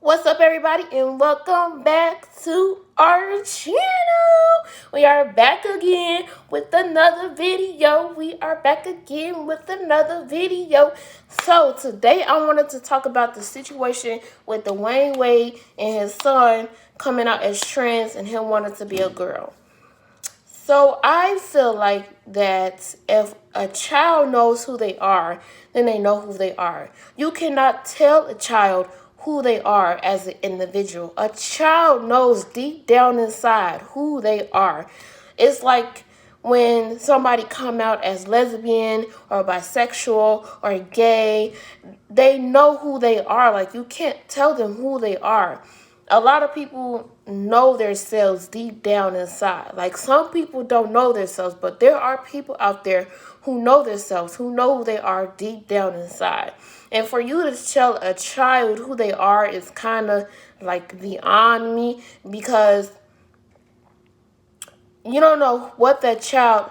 What's up, everybody, and welcome back to our channel. We are back again with another video. So today I wanted to talk about the situation with Dwayne Wade and his son coming out as trans and him wanting to be a girl. So I feel like that if a child knows who they are, then they know who they are. You cannot tell a child who they are as an individual. A child knows deep down inside who they are. It's like when somebody come out as lesbian or bisexual or gay, they know who they are. Like, you can't tell them who they are. A lot of people know themselves deep down inside. Like, some people don't know themselves, but there are people out there who know themselves, who know who they are deep down inside. And for you to tell a child who they are is kind of like beyond me, because you don't know who that child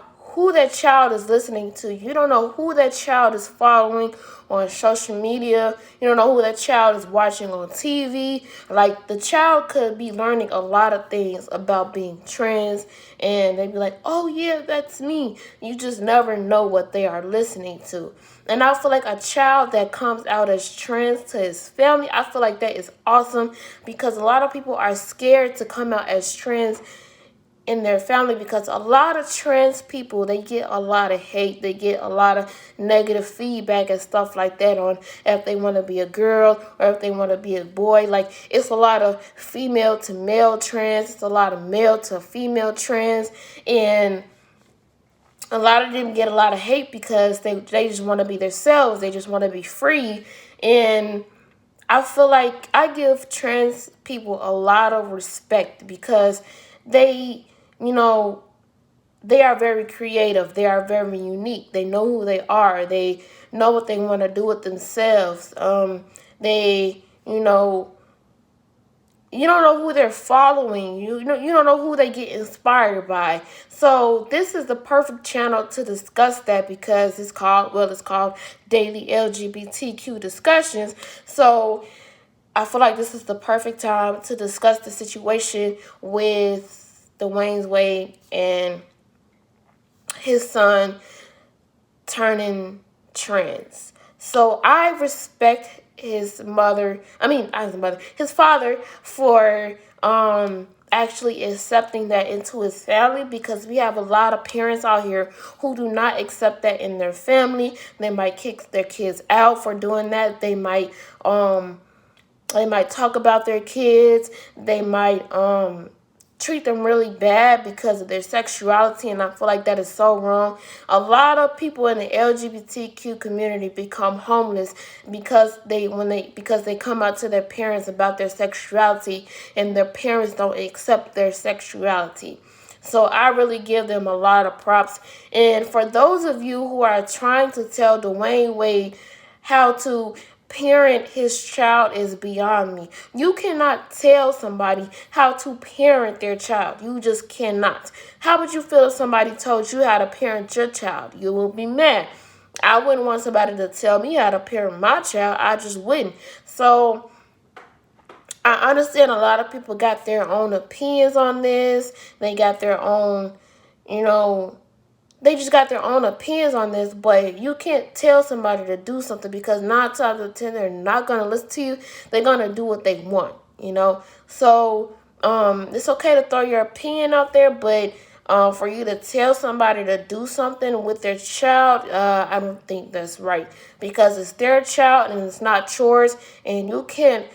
is listening to. You don't know who that child is following on social media. You don't know who that child is watching on TV. Like, the child could be learning a lot of things about being trans, and they'd be like, oh yeah, that's me. You just never know what they are listening to. And I feel like a child that comes out as trans to his family, I feel like that is awesome, because a lot of people are scared to come out as trans in their family, because a lot of trans people, they get a lot of hate, they get a lot of negative feedback and stuff like that on if they want to be a girl or if they want to be a boy. Like, it's a lot of female to male trans, it's a lot of male to female trans, and a lot of them get a lot of hate because they just want to be themselves, they just want to be free. And I feel like I give trans people a lot of respect, because they, they are very creative. They are very unique. They know who they are. They know what they want to do with themselves. They, you don't know who they're following. You don't know who they get inspired by. So this is the perfect channel to discuss that, because it's called Daily LGBTQ Discussions. So I feel like this is the perfect time to discuss the situation with Dwayne Wade and his son turning trans. So I respect his father for actually accepting that into his family, because we have a lot of parents out here who do not accept that in their family. They might kick their kids out for doing that. They might talk about their kids. They might treat them really bad because of their sexuality, and I feel like that is so wrong. A lot of people in the LGBTQ community become homeless because they come out to their parents about their sexuality, and their parents don't accept their sexuality. So I really give them a lot of props. And for those of you who are trying to tell Dwayne Wade how to parent his child, is beyond me. You cannot tell somebody how to parent their child. You just cannot. How would you feel if somebody told you how to parent your child? You will be mad. I wouldn't want somebody to tell me how to parent my child. I just wouldn't. So I understand a lot of people got their own opinions on this. They got their own, they just got their own opinions on this, but you can't tell somebody to do something, because 9 times out of 10 they're not going to listen to you. They're going to do what they want, So it's okay to throw your opinion out there, but for you to tell somebody to do something with their child, I don't think that's right, because it's their child and it's not yours, and you can't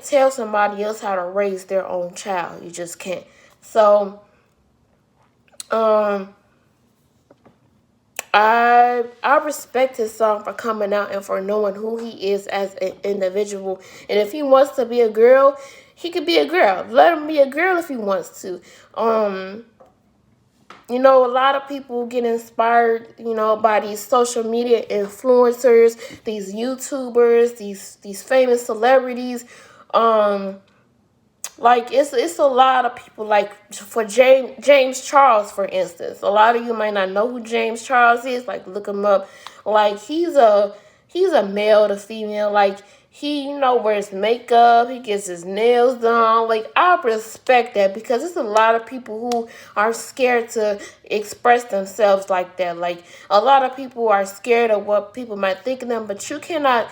tell somebody else how to raise their own child. You just can't. So I respect his son for coming out and for knowing who he is as an individual. And if he wants to be a girl, he could be a girl. Let him be a girl if he wants to. A lot of people get inspired, by these social media influencers, these YouTubers, these famous celebrities. Like, it's a lot of people, like for James Charles, for instance. A lot of you might not know who James Charles is. Like, look him up. Like, he's a male to female. Like, He, wears makeup. He gets his nails done. Like, I respect that because there's a lot of people who are scared to express themselves like that. Like, a lot of people are scared of what people might think of them, but you cannot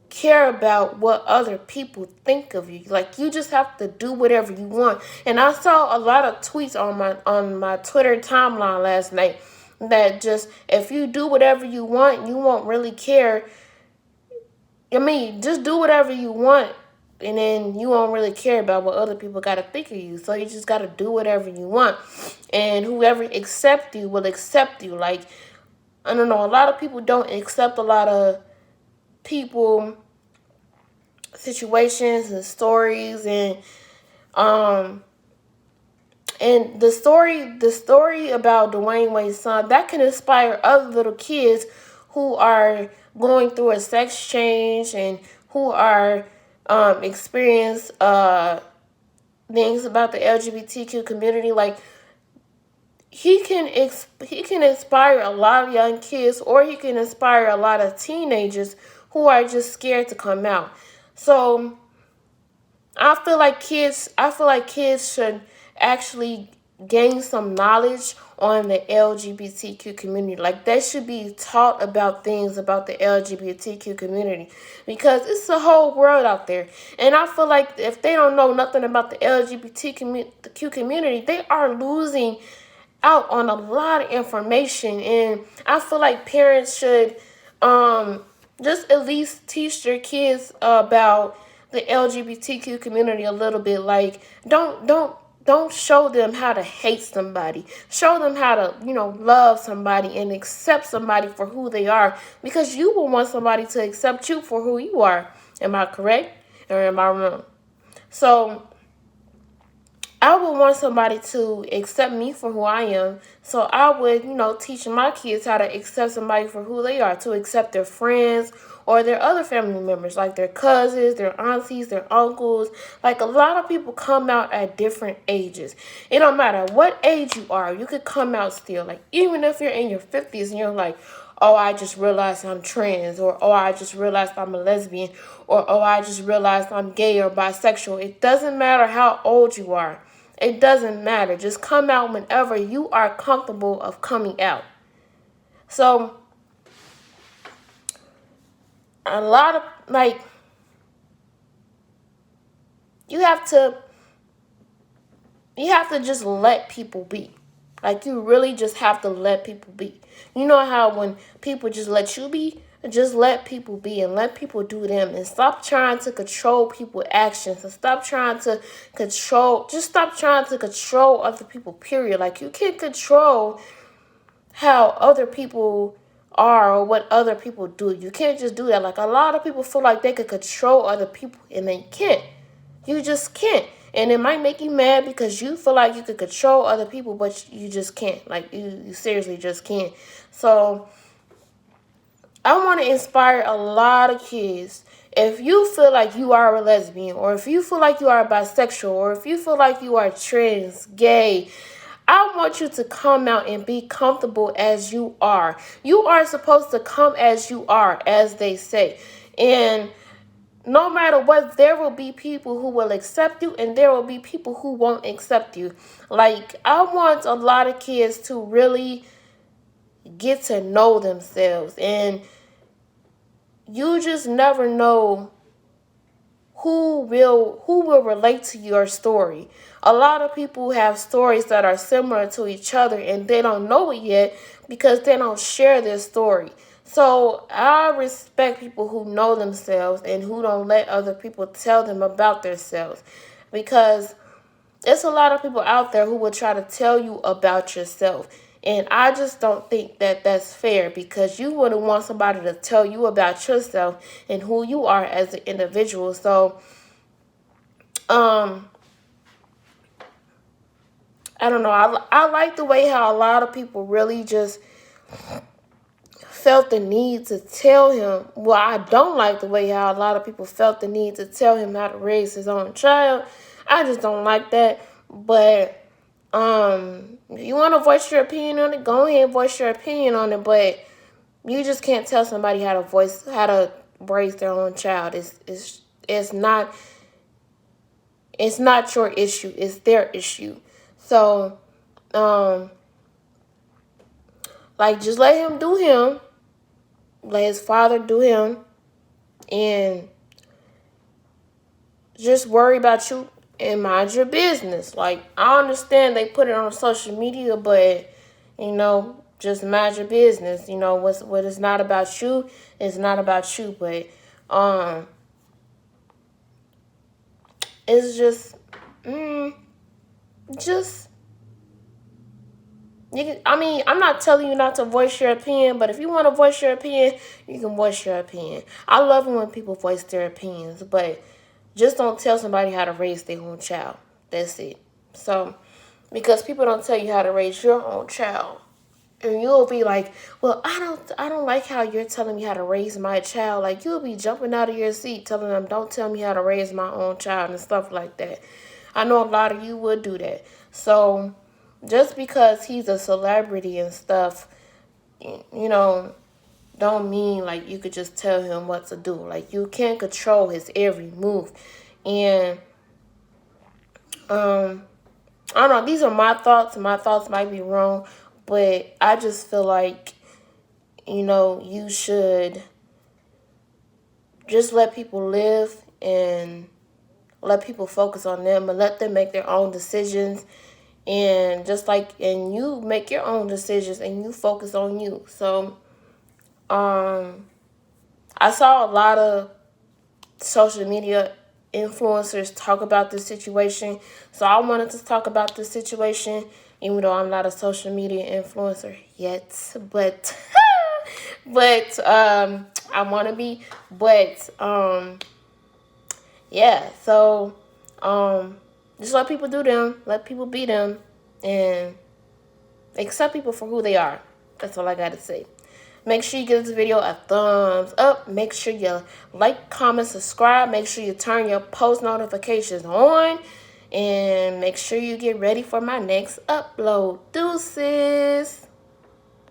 care about what other people think of you. Like, you just have to do whatever you want. And I saw a lot of tweets on my Twitter timeline last night that just, if you do whatever you want, you won't really care. I mean, just do whatever you want, and then you won't really care about what other people got to think of you. So you just got to do whatever you want, and whoever accepts you will accept you. Like, I don't know, a lot of people don't accept a lot of people, situations, and stories, um and the story about Dwayne Wade's son, that can inspire other little kids who are going through a sex change and who are experience things about the LGBTQ community. Like, he can inspire a lot of young kids, or he can inspire a lot of teenagers who are just scared to come out. So I feel like kids should actually gain some knowledge on the LGBTQ community. Like, they should be taught about things about the LGBTQ community, because it's a whole world out there. And I feel like if they don't know nothing about the LGBTQ community, they are losing out on a lot of information. And I feel like parents should just at least teach their kids about the LGBTQ community a little bit. Like, don't show them how to hate somebody. Show them how to, love somebody and accept somebody for who they are, because you will want somebody to accept you for who you are. Am I correct, or am I wrong? So I would want somebody to accept me for who I am. So I would, teach my kids how to accept somebody for who they are, to accept their friends or their other family members, like their cousins, their aunties, their uncles. Like, a lot of people come out at different ages. It don't matter what age you are, you could come out still. Like, even if you're in your 50s and you're like, oh, I just realized I'm trans, or oh, I just realized I'm a lesbian, or oh, I just realized I'm gay or bisexual. It doesn't matter how old you are. It doesn't matter. Just come out whenever you are comfortable of coming out. So, a lot of, like, you have to just let people be. Like, you really just have to let people be. You know how when people just let you be? Just let people be and let people do them, and stop trying to control people's actions, and stop trying to control other people, period. Like, you can't control how other people are or what other people do. You can't just do that. Like, a lot of people feel like they could control other people, and they can't. You just can't. And it might make you mad because you feel like you could control other people, but you just can't. Like, you seriously just can't. So I want to inspire a lot of kids. If you feel like you are a lesbian, or if you feel like you are bisexual, or if you feel like you are trans, gay, I want you to come out and be comfortable as you are. You are supposed to come as you are, as they say. And no matter what, there will be people who will accept you, and there will be people who won't accept you. Like, I want a lot of kids to really get to know themselves, and you just never know who will relate to your story. A lot of people have stories that are similar to each other, and they don't know it yet because they don't share their story. So I respect people who know themselves and who don't let other people tell them about themselves, because there's a lot of people out there who will try to tell you about yourself. And I just don't think that that's fair, because you wouldn't want somebody to tell you about yourself and who you are as an individual. So, I don't know. I like the way how a lot of people really just felt the need to tell him. Well, I don't like the way how a lot of people felt the need to tell him how to raise his own child. I just don't like that. But if you want to voice your opinion on it, go ahead and voice your opinion on it. But You just can't tell somebody how to raise their own child. It's not your issue. It's their issue. So, like, just let him do him. Let his father do him, and just worry about you and mind your business. Like, I understand they put it on social media, but just mind your business. What is not about you is not about you. But it's just I'm not telling you not to voice your opinion, but if you want to voice your opinion, you can voice your opinion. I love it when people voice their opinions, but just don't tell somebody how to raise their own child. That's it. So, because people don't tell you how to raise your own child, and you'll be like, well, I don't like how you're telling me how to raise my child. Like, you'll be jumping out of your seat telling them, don't tell me how to raise my own child and stuff like that. I know a lot of you would do that. So, just because he's a celebrity and stuff, don't mean like you could just tell him what to do. Like, you can't control his every move. And I don't know, these are my thoughts. My thoughts might be wrong, but I just feel like, you should just let people live and let people focus on them and let them make their own decisions. And and you make your own decisions and you focus on you. So, I saw a lot of social media influencers talk about this situation. So I wanted to talk about this situation, even though I'm not a social media influencer yet. But I want to be. But yeah. So just let people do them. Let people be them, and accept people for who they are. That's all I got to say. Make sure you give this video a thumbs up. Make sure you like, comment, subscribe. Make sure you turn your post notifications on. And make sure you get ready for my next upload. Deuces.